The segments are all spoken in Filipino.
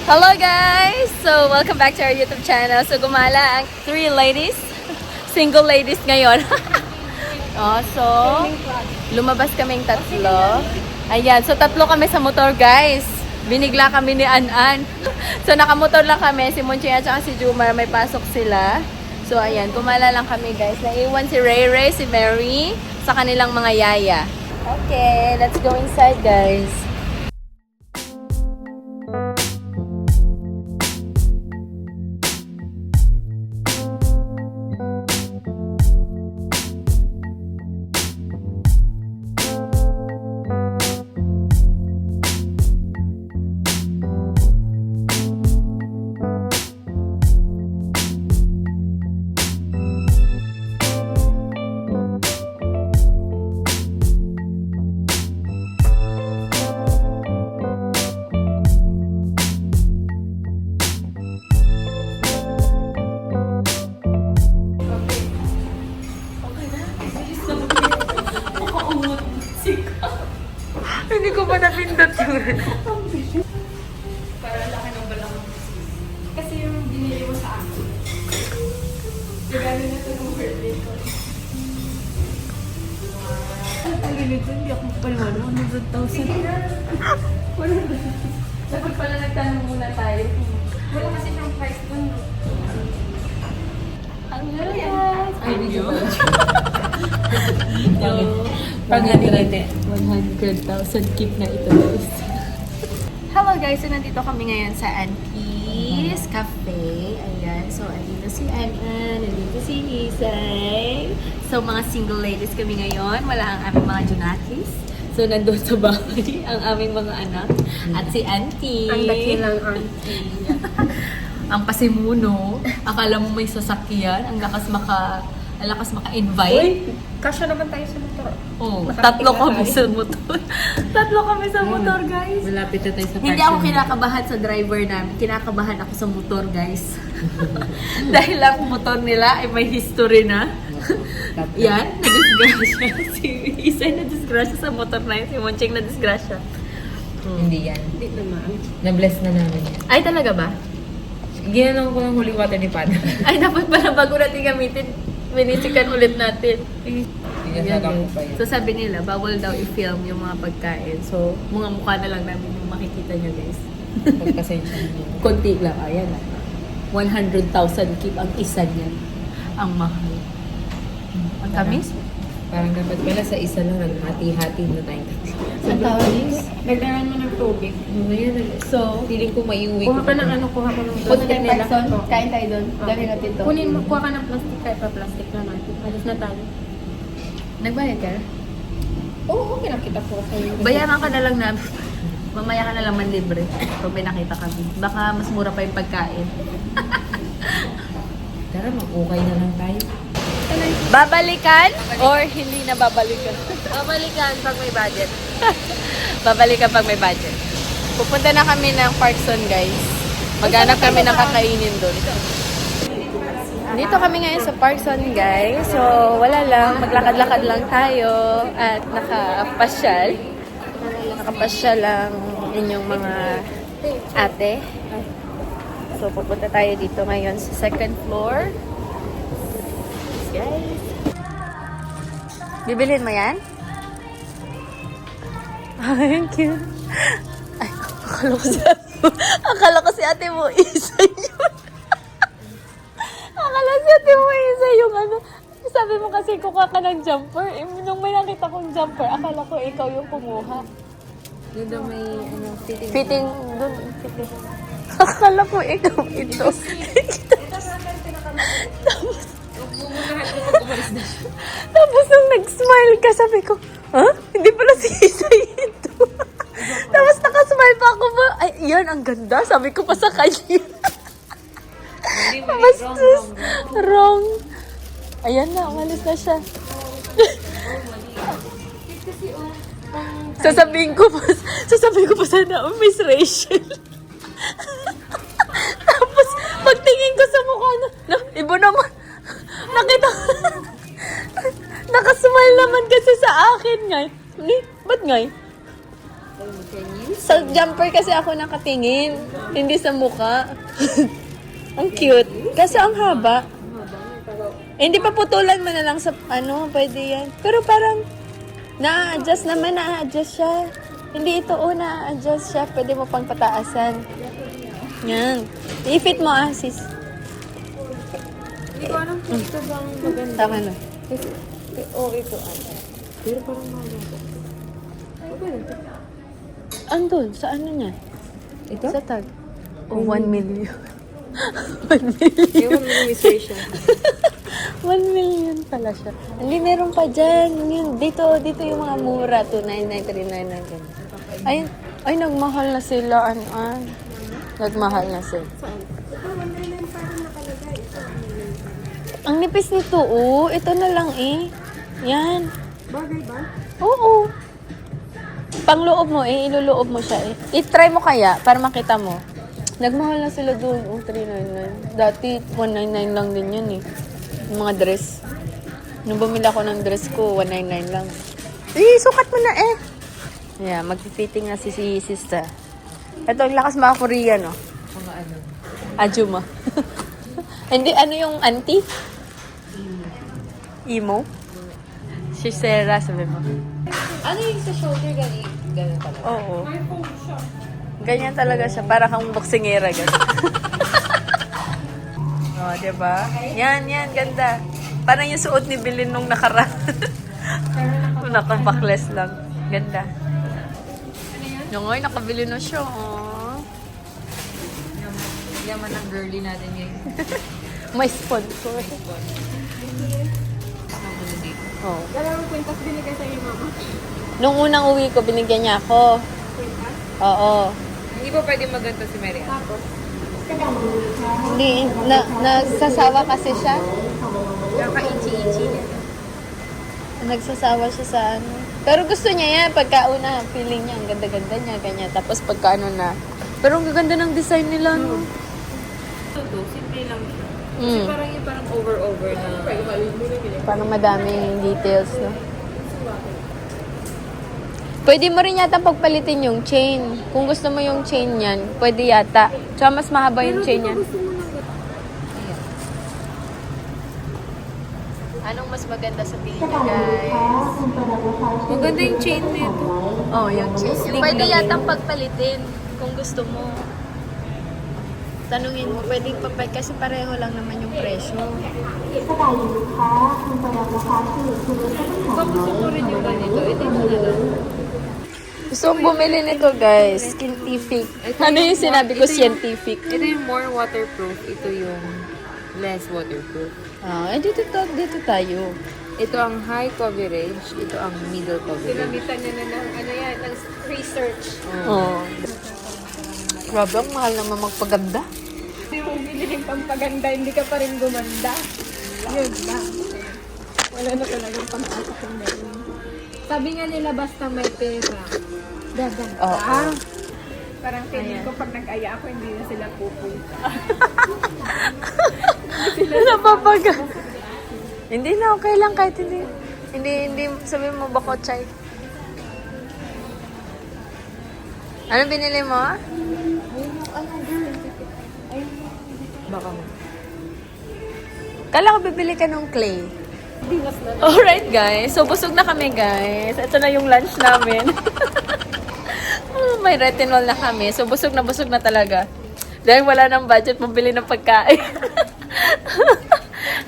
Hello guys! So, welcome back to our YouTube channel. So, gumala ang 3 ladies. Single ladies ngayon. So, lumabas kaming tatlo. Ayan, so tatlo kami sa motor guys. Binigla kami ni An-An. So, nakamotor lang kami. Si Monching at si Jumar, may pasok sila. So, ayan, gumala lang kami guys. Naiwan si Ray Ray, si Mary, sa kanilang mga yaya. Okay, let's go inside guys. Hindi ko pa napindot yun. Para laki ng balang. Kasi yung binili mo sa akin. Regalo na ito ng birthday ko. Ang ganito, hindi ako magpaliwan. 100,000. Dapat pala nagtanong muna tayo. Wala kasi siyang price dun. Ang lalas! Ay, hindi ko Pag-100,000 keep na ito guys. Hello guys, so nandito kami ngayon sa Auntie's Cafe. Ayan, so andito si An-An, nandito si Isay. So mga single ladies kami ngayon, wala ang aming mga junakis. So nandun sa bahay ang aming mga anak at si Auntie. Ang dakilang auntie. Ang pasimuno, akala mo may sasakyan, ang lakas maka-invite. Kasya naman tayo sa motor. Oh, Nakapit tatlo na kami tayo. sa motor. Tatlo kami sa motor, guys. Malapit na tayo sa Hindi ako kinakabahan sa driver namin. Kinakabahan ako sa motor, guys. Dahil ang motor nila ay may history na. Yan, na-disgrasya. Si Isa na-disgrasya sa motor na yun. Si Monching na-disgrasya. Hindi yan. Hindi naman. Na-bless na namin yan. Ay, talaga ba? Ginanong ko ng holy water ni Pada. Ay, dapat pala bago natin gamitin, minisikan ulit natin. Ginagawa ko pa yun. So sabi nila, bawal daw i-film yung mga pagkain. So, mga mukha na lang namin yung makikita nyo guys. Pagpasensya niyo. Konti lang, ayan na. 100,000 keep ang isa niyan. Ang mahal. Ang tamis? Parang dapat pala sa isa lang, hati-hati na tayong tatlo. Ang tamis? Nagdaran mo ng tubig. So, Feeling ko maiuwi Kuha ko. ka ng ano, kuha ka ng plastic nila. Oo. Kain tayo doon. Dami natin to. Kunin mo, kuha ka ng plastic, kahit pa plastic na natin. Alis na tayo. Nagbayad ka? Oo, pinakita ko sa'yo. Bayaran ka na lang na. Mamaya ka na lang manlibre pag may nakita kami. Baka mas mura pa yung pagkain. Tara, mag-ukay na lang tayo. Babalikan or hindi na babalikan? Babalikan pag may budget. Babalikan pag may budget. Pupunta na kami ng Parkson, guys. Maghanap kami ng kakainin doon. Dito kami ngayon sa Parkson, guys. So, wala lang. Maglakad-lakad lang tayo at nakapasyal. Nakapasyal lang inyong mga ate. So, pupunta tayo dito ngayon sa second floor. Guys. Bibilhin mo yan? Ay, cute. Ay, akala ko si ate mo isa yun. Akala si ate mo isa yung ano. Sabi mo kasi kuha ka ng jumper. Eh, nung may nakita kong jumper, akala ko ikaw yung kumuha. Doon daw may fitting. Fitting dun. Fitting. Akala ko ikaw ito. Tapos nung nag-smile ka, sabi ko, ha? Hindi pala si Isay ito. Tapos nakasmile pa ako ba? Ay, yan, ang ganda. Sabi ko pa sa kanya. Bastos. Wrong. Ayan na, umalis na siya. Sasabihin ko pa sana, oh, Miss Rachel. Tapos, pagtingin ko sa mukha na, ibo naman. Nakita ko. Nakasmile naman kasi sa akin, ngay. Ba't ngay? Sa jumper kasi ako nakatingin. Hindi sa mukha. Ang cute. Kasi ang haba. Hindi pa putulan mo na lang sa ano, pwede yan. Pero parang na-adjust naman, na-adjust siya. Hindi ito, na-adjust siya. Pwede mo pang pataasan. Yan. I-fit mo sis. Hindi ko alam kung ito bang maganda. Tama na. Ito. Pero parang mahal ito. Andun, sa ano niya? Ito? Sa tag. 1 million. 1 million. Ewan mo yung illustration. 1 million pala siya. Hindi, meron pa dyan. Yun, dito yung mga mura. 299, 399. Ay, nagmahal na sila. Nagmahal na sila. Ang nipis nito, ito na lang Yan. Bagay ba? Oo. Pangloob mo iluloob mo siya I-try mo kaya para makita mo. Nagmahal na sila doon. 399. Dati, 199 lang din yun Yung mga dress. Nung bumili ako ng dress ko, 199 lang. Sukat mo na Yeah, mag-fitting na si sister. Ito, ang lakas mga Korean, Mga ano. Ajuma. Hindi, ano yung auntie? Emo? Si Sarah, sabi mo. Ano yung sa shoulder ganun pala? Oo. Ganyan talaga siya. Para kang boksingera. Diba? Yan, ganda. Parang yung suot ni Bilin nung nakaraan. Nakabakles lang. Ganda. Yung ngayon, nakabili na siya. Yaman ng girly natin ngayon. May sponsor. Oh. Dalawang kwintas binigay sa'yo, mama. Nung unang uwi ko, binigyan niya ako. Kwintas? Oo. Hindi ba pwede maganda si Mary? Tapos? Hindi, nagsasawa kasi siya. Kaka-ichi-ichi. Nagsasawa siya sa ano. Pero gusto niya yan. Pagka una, feeling niya, ang ganda-ganda niya, ganyan. Tapos pagka ano na. Pero ang gaganda ng design nila, no? Ito, simple lang siya. Mm. Parang yung parang over na. Parang madaming details, no? Pwede mo rin yata pagpalitin yung chain. Kung gusto mo yung chain yan, pwede yata. Tsaka mas mahaba yung chain yan. Anong mas maganda sa tingin niyo, guys? Maganda yung chain nito. Oh, yung chain. Pwede yata pagpalitin kung gusto mo. Tanungin mo, pwedeng papay kasi pareho lang naman yung presyo. Baka gusto ko rin yung ganito. Ito na lang. Gusto kong bumili nito, guys. Scientific. Ano yung sinabi ko, scientific? Ito yung more waterproof. Ito yung less waterproof. Dito tayo. Ito ang high coverage. Ito ang middle coverage. Ginamitan niya na ng, ng research. Oh. Grabe, ang mahal naman magpaganda. Hindi mo bilihin pampaganda, hindi ka pa rin gumanda. Yun ba? Wala na talagang pang-asa kung meron. Sabi nga nila, basta may pera, gaganda. Oo. Parang feeling ko pag nag-aya ako, hindi na sila pupunta. Napapaga. Hindi na, okay lang kahit hindi sabi mo bako chay. Ano binili mo? Baka mo. Kala ko bibili ka ng clay. Dinas na. Alright guys, so busog na kami guys. Ito na yung lunch namin. May retinol na kami, so busog na talaga. Dahil wala nang budget mabili ng pagkain.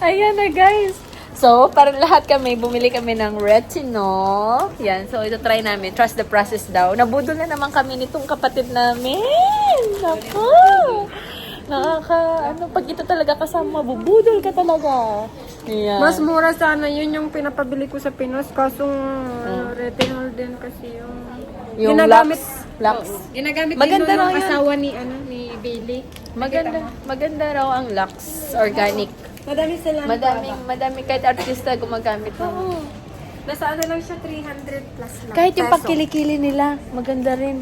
Ayan na guys. So, para lahat kami, bumili kami ng retinol. Yan, so ito try namin. Trust the process daw. Nabudol na naman kami nitong kapatid namin. Naku! Pag ito talaga kasama, bubudol ka talaga. Ayan. Mas mura sana yun yung pinapabili ko sa Pinos. Kasong retinol din kasi Yung ginagamit. Lux. Ginagamit Maganda din raw ng yun. asawa ni Bailey. Maganda raw ang Lux Organic. Madami silang Madami kahit artista gumagamit ng. Oo. Nasa ano lang siya, 300 plus lang. Kahit yung peso. pagkilikili nila, maganda rin.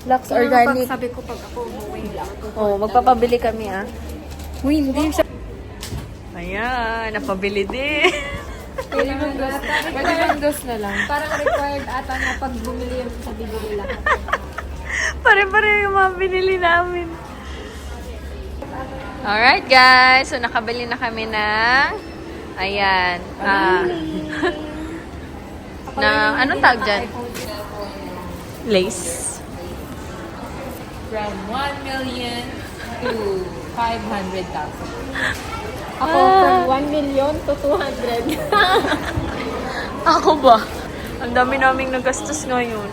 Lux Pero Organic. pag sabi ko pag ako umuwi lang ako. Oh, magpapabili kami Uy, hindi siya. Ayan, napabili din. Pwede bang dos na lang? Parang required ata na pag bumili yung sa bibili lahat. Pare-pare yung mga binili namin. Alright guys, so nakabili na kami ng ayan. Na anong tawag dyan? Lace. From 1 million to 500,000. Ako, from 1 million to 200. Ako ba? Ang dami naming nagastos ngayon.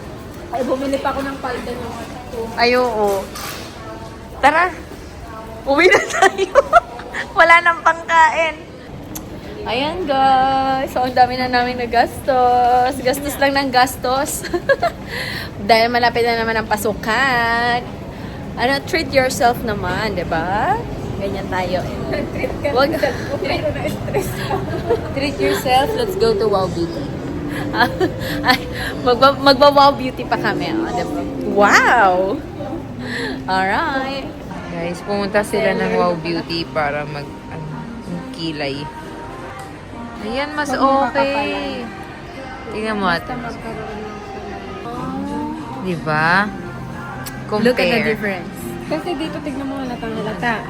Ay, bumili pa ako ng palda ng Ay, oo. Tara. Uwi na tayo. Wala nang pangkain. Ayan guys. So, ang dami na namin nagastos. Gastos lang ng gastos. Dahil malapit na naman ang pasukan. Ano, treat yourself naman, di ba? Ganyan tayo. Wag. pero na-stress ka. Treat yourself. Let's go to Wow Beauty. Ay, magwa-wow beauty pa kami. Oh, diba? Wow! Alright. Guys, pumunta sila ng Wow Beauty para kilay. Ayan, mas okay. Tingnan mo ate. Diba? Compare. Look at the difference. Kasi dito, tignan mo halatang halata.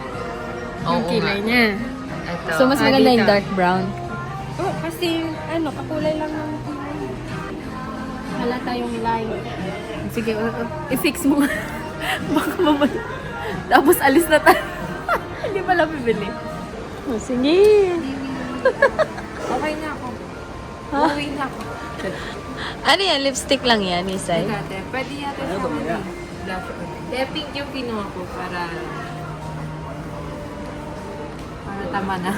Oo Yung kilay nga. niya. Ito. So, mas maganda yung dito. dark brown. Oh, kasi, kakulay lang ng halata yung line. Sige, i-fix mo. Baka mamaya. Tapos alis na tayo. Hindi pala bibili. Oh, sige. Okay na ako. Uwi na ako. Ano yan? Lipstick lang yan, Isay? Ate, pwede yata sa blush on. Kaya pink yung kinuha ko para tama na.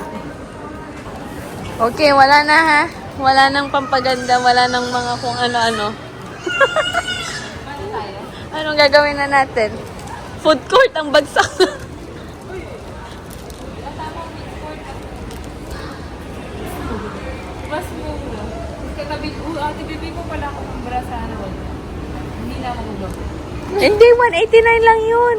Okay, wala na ha. Wala nang pampaganda, wala nang mga kung ano-ano. Anong gagawin na natin? Food court ang bagsak. Mas mura. Katabi, ate, bibig ko pala ako ng bra sa ano. Hindi na ako mag Hindi, 189 lang yun.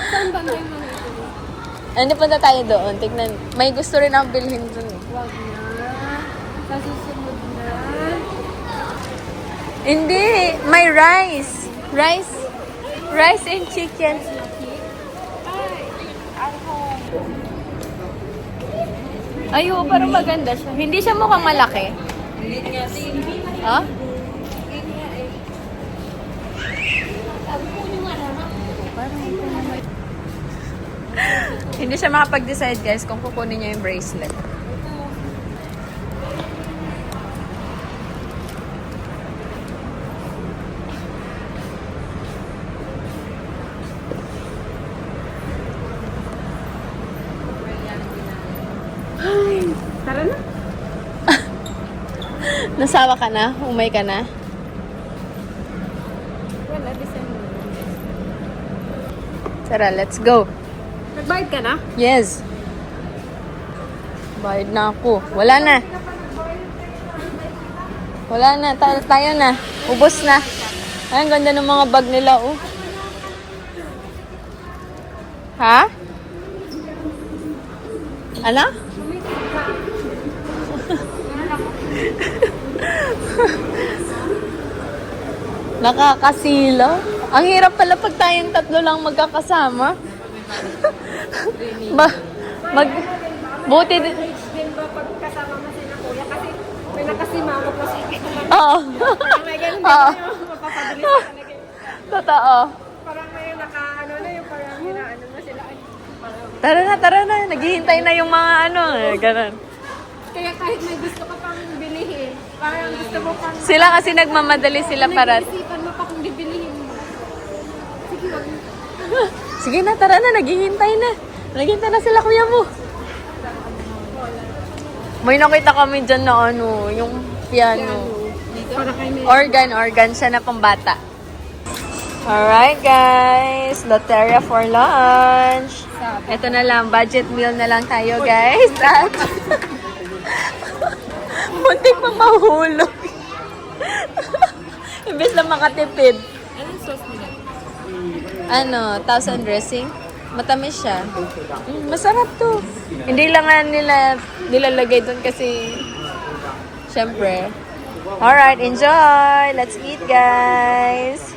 Saan ba tayo mga ito? Ano, punta tayo doon. Tignan. May gusto rin akong bilhin doon. Wag na. Sa susunod na. Hindi, may rice. Rice and chicken. Ay, oo, parang maganda siya. Hindi siya mukhang malaki. Hindi nga. Ha? Hindi siya makapag-decide guys kung kukunin niya yung bracelet. Tara na. Nasawa ka na? Umay ka na? Wala, December. Tara, let's go. Nagbayad ka na? Yes. Bayad na ako. Wala na. Wala na. Tayo na. Ubos na. Ay, ang ganda ng mga bag nila, oh. Ha? Ano? Nakakasilo. Ang hirap pala pag tayong tatlo lang magkakasama. Buti din. Din ba pag kasama mo sila kuya? Kasi may nakasimama pa si Oo. Parang may ganun din Oo. tayo. Mapapabilis ka talaga. Totoo. Parang may nakaano na yung parang hinaano mo sila. Ay, parang- Tara na. Naghihintay na yung mga ano. Ganun. Kaya kahit may gusto ka pang bilihin, parang gusto mo pang... Sila kasi nagmamadali sila para... Nag-iisipan mo pa kung bibilihin mo. Sige, wag mo. Sige na, tara na. Naghihintay na. Naghihintay na sila kuya mo. May nakita kami dyan na ano, yung piano. Para kay may... Organ siya na pambata. Alright guys, Loteria for lunch. Ito na lang, budget meal na lang tayo guys. At muntik pa mahulog. Imbes na makatipid. Anong sauce nila? Ano, 1,000 dressing? Matamis siya. Masarap to. Hindi lang nga nila nilalagay doon kasi syempre. Alright, enjoy! Let's eat, guys!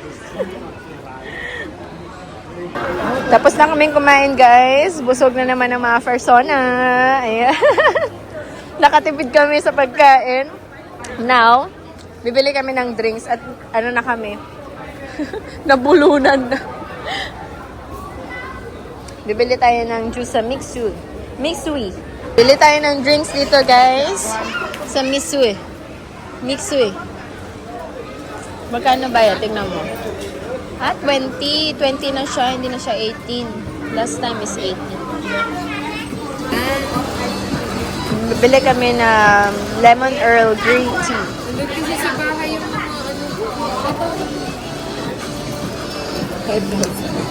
Tapos na kaming kumain, guys. Busog na naman ang mga persona. Ayan. Nakatipid kami sa pagkain. Now, bibili kami ng drinks at ano na kami. Nabulunan na. Bibili tayo ng juice sa Mitsui. Bili tayo ng drinks dito, guys. Sa Mitsui. Magkano ba yan? Tingnan mo. 20. 20 na siya. Hindi na siya 18. Last time is 18. Bibili kami ng lemon Earl Green Tea. Nandun kasi sa bahay yung mga ano. 5,000.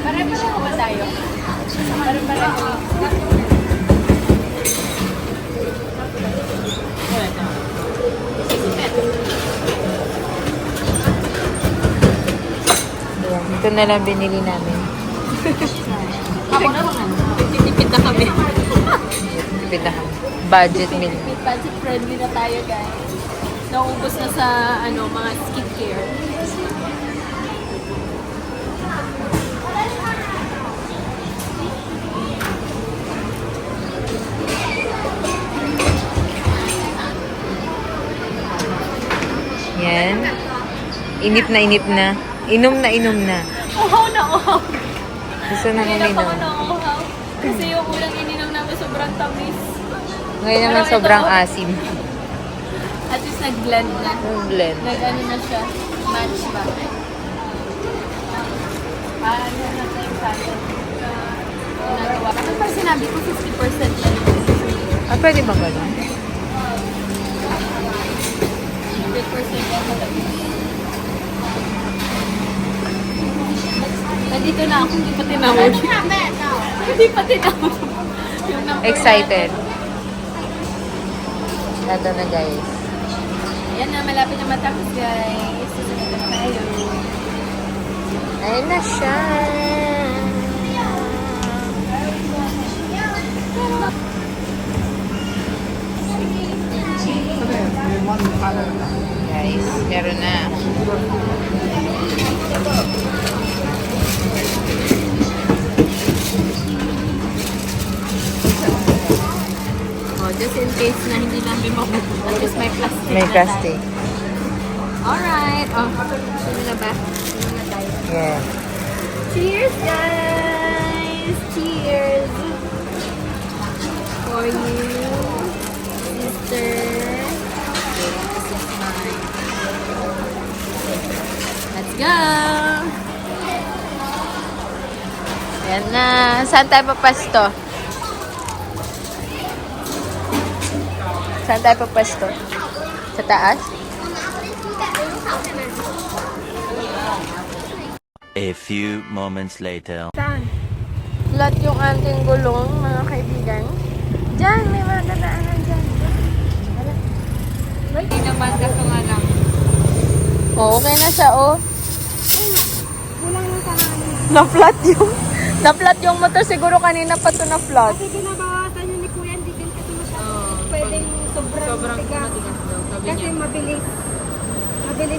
Pare-pareho ba tayo? Pare-pareho. Ayan, ito na lang binili namin. Ako naman. Titipid na kami. Tipid na kami. Budget meal. Budget friendly na tayo, guys. Naubos na sa mga skincare. Yan. Inip na inip na. Inom na inom na. Uhaw na uhaw. Gusto na Ngayon uminom. ako na uhaw. Kasi yung ulang ininom namin sobrang tamis. Ngayon naman Pero sobrang ito, asim. At least nag-blend na. Blend. Nag-ano na siya. Match ba? Ano na tayo pattern? Nagawa. Ano pa sinabi ko 50% lang. Ah, pwede bang gano'n? 100% lang talaga. Nandito na ako, hindi pa tinawag. Hindi pa tinawag. Yung number Excited. natin. Ito na guys. Ayan na, malapit na matapos guys. Susunod na tayo. Ayun na siya. Guys, meron na. Oh, just in case na hindi namin mabubuo. At least may plastic May na plastic. tayo. Alright. Oh, sino na ba? Sino na tayo? Yeah. Cheers, guys! Cheers! For you, sister. This is mine. Let's go! Yan na. Saan tayo papasto? Saan tayo papasto? Sa taas? A few moments later. Flat yung ating gulong, mga kaibigan. Diyan, may mga dadaanan dyan. Hindi naman kaso nga lang. Oh, okay na siya, oh. Kulang lang sa namin. Na-flat yung motor. Siguro kanina pa to na-flat. Kasi binabawasan yun ni Kuya, hindi din kasi masyadong pwedeng sobrang tigas. daw. Kasi mabilis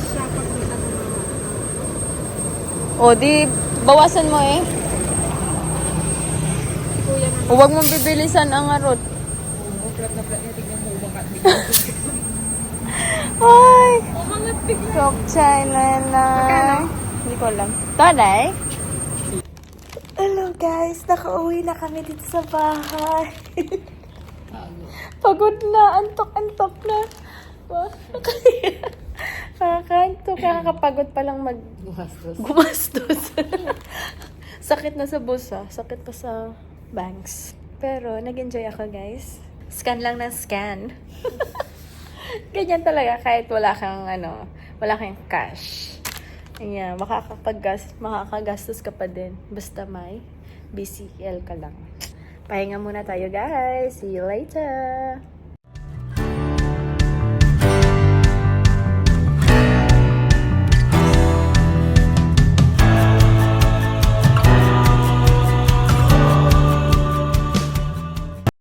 siya pag may ano. O, di, bawasan mo eh. Kuya na. Huwag mong bibilisan ang arot. Ay! Top China na. Hindi ko alam. Taday? Hello guys, nakauwi na kami dito sa bahay. Pagod na, antok-antok na. Kakakantok, kakapagod pa lang gumastos. Sakit na sa busa, sakit pa sa banks. Pero nag-enjoy ako guys. Scan lang ng scan. Ganyan talaga kahit wala kang cash. Ayan, makakagastos ka pa din. Basta may BCL ka lang. Pahinga muna tayo guys. See you later.